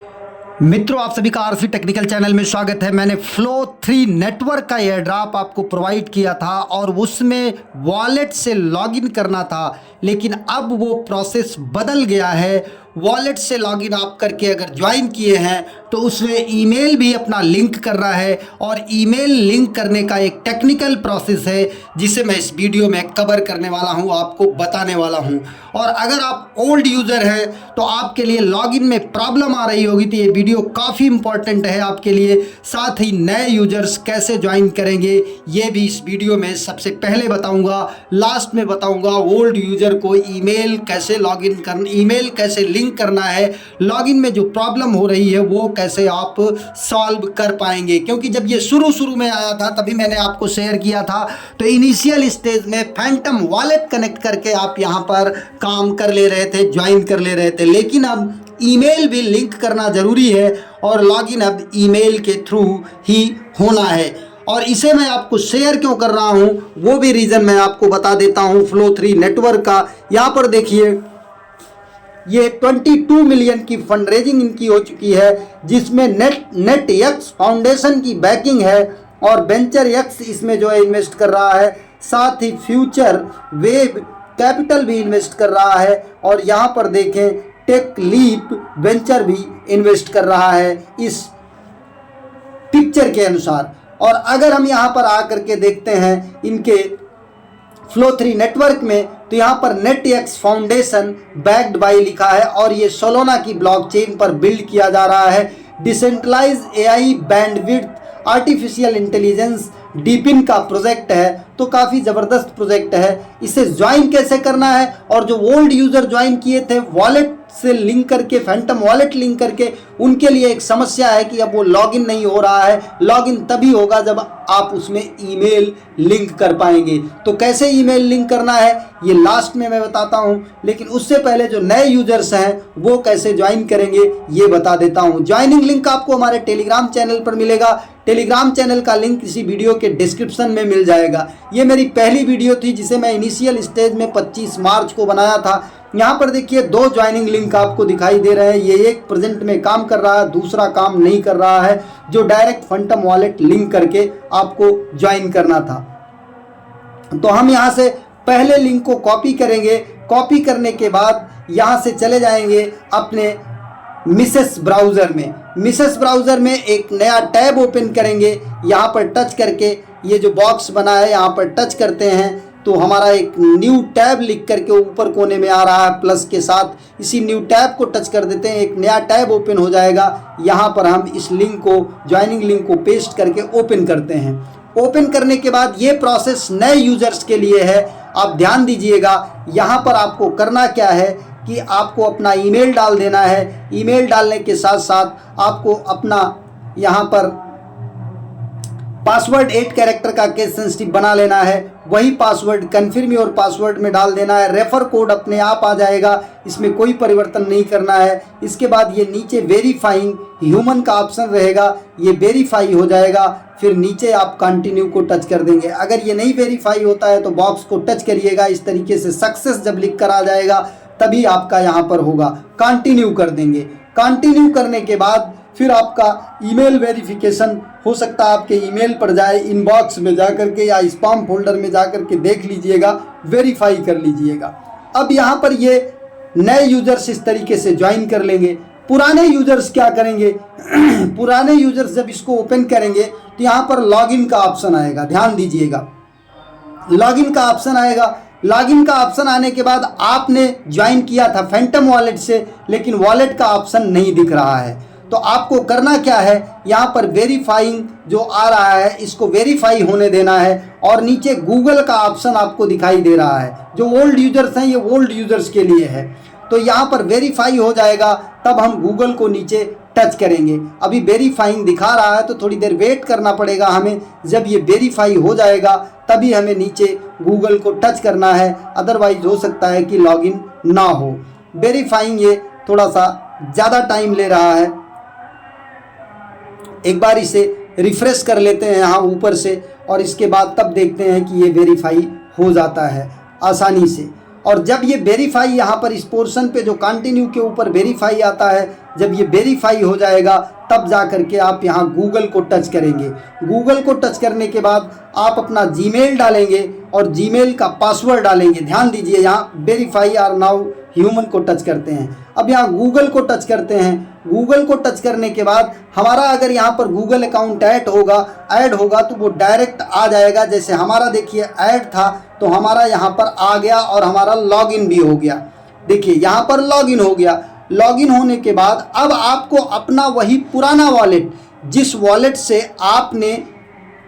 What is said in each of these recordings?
मित्रों, आप सभी का आरसी टेक्निकल चैनल में स्वागत है। मैंने फ्लो 3 नेटवर्क का एयर ड्रॉप आपको प्रोवाइड किया था और उसमें वॉलेट से लॉगिन करना था, लेकिन अब वो प्रोसेस बदल गया है। वॉलेट से लॉगिन आप करके अगर ज्वाइन किए हैं तो उसमें ईमेल भी अपना लिंक कर रहा है और ईमेल लिंक करने का एक टेक्निकल प्रोसेस है जिसे मैं इस वीडियो में कवर करने वाला हूं, आपको बताने वाला हूं। और अगर आप ओल्ड यूज़र हैं तो आपके लिए लॉगिन में प्रॉब्लम आ रही होगी, तो ये वीडियो काफ़ी इंपॉर्टेंट है आपके लिए। साथ ही नए यूजर्स कैसे ज्वाइन करेंगे ये भी इस वीडियो में सबसे पहले बताऊंगा। लास्ट में बताऊंगा ओल्ड यूजर को ईमेल कैसे लॉगिन करना, ईमेल कैसे लिंक करना है, लॉगिन में जो प्रॉब्लम हो रही है वो कैसे आप सॉल्व कर पाएंगे। क्योंकि जब ये शुरू में आया था तभी मैंने आपको शेयर किया था, तो इनिशियल स्टेज में फैंटम वॉलेट कनेक्ट करके आप यहाँ पर काम कर ले रहे थे, ज्वाइन कर ले रहे थे, लेकिन अब ईमेल भी लिंक करना ज़रूरी है और लॉगिन अब ईमेल के थ्रू ही होना है। और इसे मैं आपको शेयर क्यों कर रहा हूँ वो भी रीज़न मैं आपको बता देता हूँ। फ्लो 3 नेटवर्क का यहाँ पर देखिए, ये 22 मिलियन की फंड रेजिंग इनकी हो चुकी है, जिसमें नेट एक्स फाउंडेशन की बैकिंग है और वेंचर एक्स इसमें जो है इन्वेस्ट कर रहा है। साथ ही फ्यूचर वेब कैपिटल भी इन्वेस्ट कर रहा है और यहाँ पर देखें टेक लीप वेंचर भी इन्वेस्ट कर रहा है इस पिक्चर के अनुसार। और अगर हम यहाँ पर आकर के देखते हैं इनके फ्लो 3 नेटवर्क में, तो यहाँ पर net x foundation backed by लिखा है और ये सोलोना की ब्लॉकचेन पर बिल्ड किया जा रहा है। Decentralize AI bandwidth artificial intelligence डीपिन का प्रोजेक्ट है, तो काफ़ी ज़बरदस्त प्रोजेक्ट है। इसे ज्वाइन कैसे करना है, और जो ओल्ड यूज़र ज्वाइन किए थे वॉलेट से लिंक करके, फैंटम वॉलेट लिंक करके, उनके लिए एक समस्या है कि अब वो लॉगिन नहीं हो रहा है। लॉगिन तभी होगा जब आप उसमें ईमेल लिंक कर पाएंगे। तो कैसे ईमेल लिंक करना है ये लास्ट में मैं बताता हूं, लेकिन उससे पहले जो नए यूजर्स हैं वो कैसे ज्वाइन करेंगे ये बता देता हूं। ज्वाइनिंग लिंक आपको हमारे टेलीग्राम चैनल पर मिलेगा। टेलीग्राम चैनल का लिंक इसी वीडियो के डिस्क्रिप्शन में मिल जाएगा। ये मेरी पहली वीडियो थी जिसे मैं इनिशियल स्टेज में 25 मार्च को बनाया था। यहाँ पर देखिए 2 ज्वाइनिंग लिंक आपको दिखाई दे रहे हैं। ये एक प्रेजेंट में काम कर रहा है, दूसरा काम नहीं कर रहा है, जो डायरेक्ट फैंटम वॉलेट लिंक करके आपको ज्वाइन करना था। तो हम यहाँ से पहले लिंक को कॉपी करेंगे। कॉपी करने के बाद यहाँ से चले जाएंगे अपने मिसेस ब्राउज़र में। मिसेस ब्राउज़र में एक नया टैब ओपन करेंगे। यहाँ पर टच करके ये जो बॉक्स बना है यहाँ पर टच करते हैं तो हमारा एक न्यू टैब लिख करके ऊपर कोने में आ रहा है प्लस के साथ। इसी न्यू टैब को टच कर देते हैं, एक नया टैब ओपन हो जाएगा। यहाँ पर हम इस लिंक को, ज्वाइनिंग लिंक को पेस्ट करके ओपन करते हैं। ओपन करने के बाद ये प्रोसेस नए यूजर्स के लिए है। आप ध्यान दीजिएगा, यहाँ पर आपको करना क्या है कि आपको अपना ईमेल डाल देना है। ईमेल डालने के साथ साथ आपको अपना यहाँ पर पासवर्ड 8 कैरेक्टर का केस सेंसिटिव बना लेना है। वही पासवर्ड कन्फर्म योर पासवर्ड में डाल देना है। रेफर कोड अपने आप आ जाएगा, इसमें कोई परिवर्तन नहीं करना है। इसके बाद ये नीचे वेरीफाइंग ह्यूमन का ऑप्शन रहेगा, ये वेरीफाई हो जाएगा। फिर नीचे आप कंटिन्यू को टच कर देंगे। अगर ये नहीं वेरीफाई होता है तो बॉक्स को टच करिएगा। इस तरीके से सक्सेस जब लिख कर आ जाएगा तभी आपका यहाँ पर होगा। कंटिन्यू कर देंगे। कंटिन्यू करने के बाद फिर आपका ईमेल वेरिफिकेशन हो सकता है आपके ईमेल पर जाए, इनबॉक्स में जा कर के या स्पैम फोल्डर में जा कर के देख लीजिएगा, वेरीफाई कर लीजिएगा। अब यहाँ पर ये नए यूजर्स इस तरीके से ज्वाइन कर लेंगे। पुराने यूजर्स क्या करेंगे पुराने यूजर्स जब इसको ओपन करेंगे तो यहाँ पर लॉगिन का ऑप्शन आएगा। ध्यान दीजिएगा, लॉगिन का ऑप्शन आएगा। लॉगिन का ऑप्शन आने के बाद आपने ज्वाइन किया था फैंटम वॉलेट से, लेकिन वॉलेट का ऑप्शन नहीं दिख रहा है। तो आपको करना क्या है, यहाँ पर वेरीफाइंग जो आ रहा है इसको वेरीफाई होने देना है और नीचे गूगल का ऑप्शन आपको दिखाई दे रहा है। जो ओल्ड यूजर्स हैं ये ओल्ड यूजर्स के लिए है। तो यहाँ पर वेरीफाई हो जाएगा, तब हम गूगल को नीचे टच करेंगे। अभी वेरीफाइंग दिखा रहा है तो थोड़ी देर वेट करना पड़ेगा हमें। जब ये वेरीफाई हो जाएगा तभी हमें नीचे गूगल को टच करना है, अदरवाइज हो सकता है कि लॉगिन ना हो। वेरीफाइंग ये थोड़ा सा ज़्यादा टाइम ले रहा है। एक बार इसे रिफ्रेश कर लेते हैं यहाँ ऊपर से और इसके बाद तब देखते हैं कि ये वेरीफाई हो जाता है आसानी से। और जब ये वेरीफाई यहाँ पर इस पोर्शन पे जो कंटिन्यू के ऊपर वेरीफाई आता है, जब ये वेरीफाई हो जाएगा तब जा करके आप यहाँ गूगल को टच करेंगे। गूगल को टच करने के बाद आप अपना जीमेल डालेंगे और जीमेल का पासवर्ड डालेंगे। ध्यान दीजिए, यहाँ वेरीफाई आर नाउ ह्यूमन को टच करते हैं। अब यहाँ गूगल को टच करते हैं। गूगल को टच करने के बाद हमारा अगर यहाँ पर गूगल अकाउंट ऐड होगा तो वो डायरेक्ट आ जाएगा। जैसे हमारा देखिए ऐड था तो हमारा यहाँ पर आ गया और हमारा लॉगिन भी हो गया। देखिए यहाँ पर लॉगिन हो गया। लॉगिन होने के बाद अब आपको अपना वही पुराना वॉलेट, जिस वॉलेट से आपने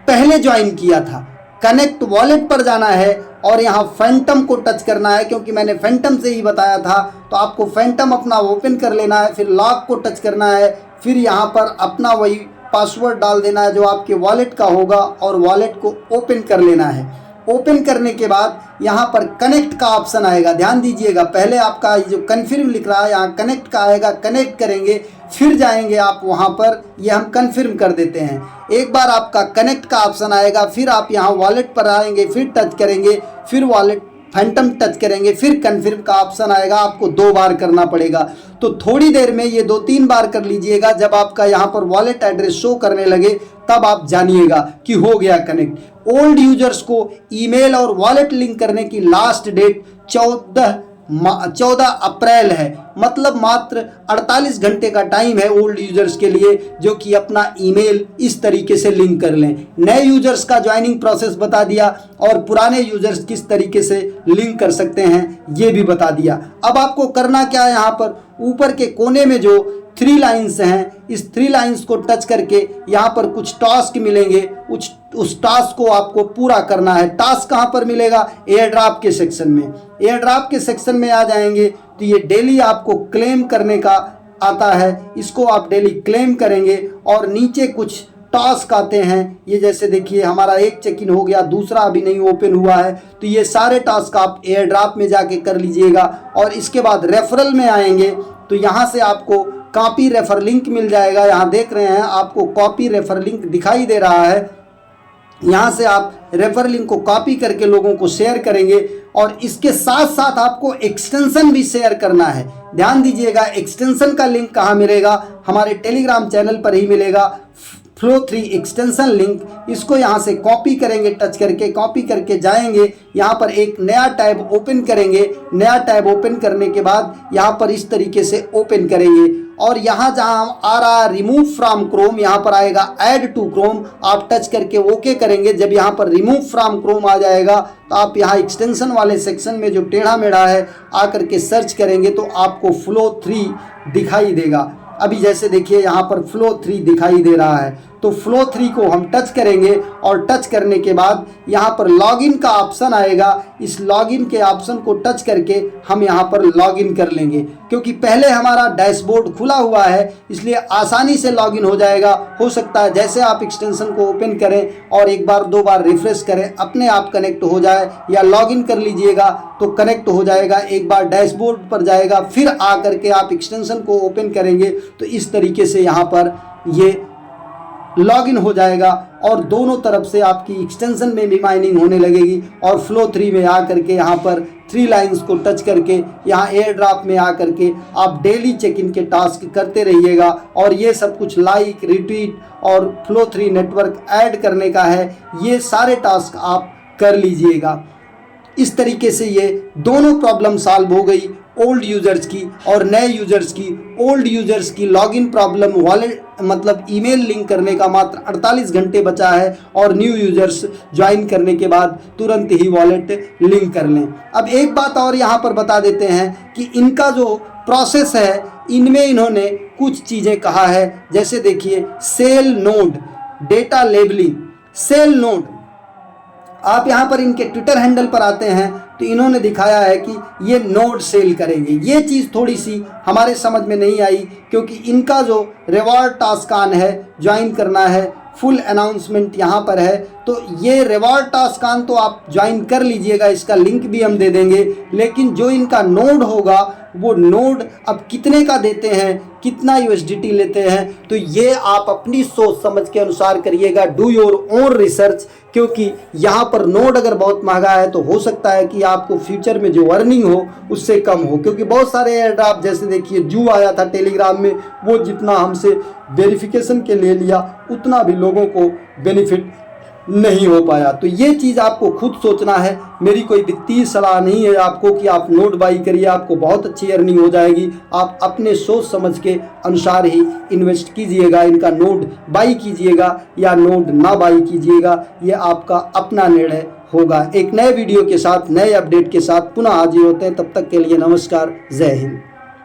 पहले ज्वाइन किया था, कनेक्ट वॉलेट पर जाना है और यहाँ फैंटम को टच करना है। क्योंकि मैंने फैंटम से ही बताया था, तो आपको फैंटम अपना ओपन कर लेना है। फिर लॉक को टच करना है, फिर यहाँ पर अपना वही पासवर्ड डाल देना है जो आपके वॉलेट का होगा और वॉलेट को ओपन कर लेना है। ओपन करने के बाद यहाँ पर कनेक्ट का ऑप्शन आएगा। ध्यान दीजिएगा, पहले आपका जो कन्फर्म लिख रहा है यहाँ कनेक्ट का आएगा। कनेक्ट करेंगे, फिर जाएंगे आप वहाँ पर, ये हम कन्फर्म कर देते हैं। एक बार आपका कनेक्ट का ऑप्शन आएगा, फिर आप यहाँ वॉलेट पर आएंगे, फिर टच करेंगे, फिर वॉलेट फैंटम टच करेंगे, फिर कन्फर्म का ऑप्शन आएगा। आपको 2 बार करना पड़ेगा। तो थोड़ी देर में ये 2-3 बार कर लीजिएगा। जब आपका यहाँ पर वॉलेट एड्रेस शो करने लगे तब आप जानिएगा कि हो गया कनेक्ट। ओल्ड यूजर्स को ईमेल और वॉलेट लिंक करने की लास्ट डेट 14 अप्रैल है। मतलब मात्र 48 घंटे का टाइम है ओल्ड यूजर्स के लिए, जो कि अपना ईमेल इस तरीके से लिंक कर लें। नए यूजर्स का ज्वाइनिंग प्रोसेस बता दिया और पुराने यूजर्स किस तरीके से लिंक कर सकते हैं ये भी बता दिया। अब आपको करना क्या है, यहाँ पर ऊपर के कोने में जो 3 लाइन्स हैं, इस 3 लाइन्स को टच करके यहाँ पर कुछ टास्क मिलेंगे। उस टास्क को आपको पूरा करना है। टास्क कहाँ पर मिलेगा? एयर ड्रॉप के सेक्शन में। एयर ड्रॉप के सेक्शन में आ जाएंगे तो ये डेली आपको क्लेम करने का आता है। इसको आप डेली क्लेम करेंगे और नीचे कुछ टास्क आते हैं। ये जैसे देखिए हमारा एक चेक इन हो गया, दूसरा अभी नहीं ओपन हुआ है। तो ये सारे टास्क आप एयर ड्रॉप में जाके कर लीजिएगा। और इसके बाद रेफरल में आएंगे तो यहाँ से आपको कॉपी रेफर लिंक मिल जाएगा। यहाँ देख रहे हैं आपको कॉपी रेफर लिंक दिखाई दे रहा है। यहाँ से आप रेफर लिंक को कॉपी करके लोगों को शेयर करेंगे और इसके साथ साथ आपको एक्सटेंशन भी शेयर करना है। ध्यान दीजिएगा, एक्सटेंशन का लिंक कहाँ मिलेगा? हमारे टेलीग्राम चैनल पर ही मिलेगा। Flow3 एक्सटेंशन लिंक, इसको यहाँ से कॉपी करेंगे, टच करके कॉपी करके जाएंगे। यहाँ पर एक नया टैब ओपन करेंगे। नया टैब ओपन करने के बाद यहाँ पर इस तरीके से ओपन करेंगे और यहाँ जहाँ आ रहा है रिमूव फ्रॉम क्रोम, यहाँ पर आएगा ऐड टू क्रोम। आप टच करके ओके करेंगे। जब यहाँ पर रिमूव फ्रॉम क्रोम आ जाएगा तो आप यहाँ एक्सटेंशन वाले सेक्शन में जो टेढ़ा मेढ़ा है आकर के सर्च करेंगे तो आपको Flow3 दिखाई देगा। अभी जैसे देखिए यहाँ पर Flow3 दिखाई दे रहा है, तो Flow3 को हम टच करेंगे और टच करने के बाद यहाँ पर लॉगिन का ऑप्शन आएगा। इस लॉगिन के ऑप्शन को टच करके हम यहाँ पर लॉगिन कर लेंगे। क्योंकि पहले हमारा डैशबोर्ड खुला हुआ है इसलिए आसानी से लॉगिन हो जाएगा। हो सकता है जैसे आप एक्सटेंशन को ओपन करें और एक बार 2 बार रिफ्रेश करें, अपने आप कनेक्ट हो जाए, या लॉगिन कर लीजिएगा तो कनेक्ट हो जाएगा। एक बार डैशबोर्ड पर जाएगा, फिर आ करके आप एक्सटेंशन को ओपन करेंगे तो इस तरीके से यहाँ पर ये लॉगिन हो जाएगा और दोनों तरफ से आपकी एक्सटेंशन में भी माइनिंग होने लगेगी। और Flow3 में आ करके यहाँ पर 3 लाइंस को टच करके यहाँ एयर ड्रॉप में आ करके आप डेली चेक इन के टास्क करते रहिएगा। और ये सब कुछ लाइक, रिट्वीट और Flow3 नेटवर्क ऐड करने का है, ये सारे टास्क आप कर लीजिएगा। इस तरीके से ये दोनों प्रॉब्लम सॉल्व हो गई, ओल्ड यूजर्स की और नए यूजर्स की। ओल्ड यूजर्स की लॉगिन प्रॉब्लम, वॉलेट मतलब ईमेल लिंक करने का मात्र 48 घंटे बचा है और न्यू यूजर्स ज्वाइन करने के बाद तुरंत ही वॉलेट लिंक कर लें। अब एक बात और यहाँ पर बता देते हैं कि इनका जो प्रोसेस है, इनमें इन्होंने कुछ चीज़ें कहा है। जैसे देखिए sale node, data labeling, sale node. आप यहाँ पर इनके ट्विटर हैंडल पर आते हैं तो इन्होंने दिखाया है कि ये नोड सेल करेंगे। ये चीज़ थोड़ी सी हमारे समझ में नहीं आई, क्योंकि इनका जो रिवॉर्ड टास्क ऑन है, ज्वाइन करना है, फुल अनाउंसमेंट यहाँ पर है। तो ये रिवॉर्ड टास्क ऑन तो आप ज्वाइन कर लीजिएगा, इसका लिंक भी हम दे देंगे। लेकिन जो इनका नोड होगा वो नोड अब कितने का देते हैं, कितना USDT लेते हैं, तो ये आप अपनी सोच समझ के अनुसार करिएगा। डू योर ओन रिसर्च क्योंकि यहाँ पर नोड अगर बहुत महंगा है तो हो सकता है कि आपको फ्यूचर में जो अर्निंग हो उससे कम हो, क्योंकि बहुत सारे एयर ड्रॉप जैसे देखिए जू आया था टेलीग्राम में, वो जितना हमसे वेरिफिकेशन के ले लिया उतना भी लोगों को बेनिफिट नहीं हो पाया। तो ये चीज़ आपको खुद सोचना है, मेरी कोई वित्तीय सलाह नहीं है आपको कि आप नोट बाई करिए आपको बहुत अच्छी अर्निंग हो जाएगी। आप अपने सोच समझ के अनुसार ही इन्वेस्ट कीजिएगा, इनका नोट बाई कीजिएगा या नोट ना बाई कीजिएगा, ये आपका अपना निर्णय होगा। एक नए वीडियो के साथ, नए अपडेट के साथ पुनः हाजिर होते हैं, तब तक के लिए नमस्कार, जय हिंद।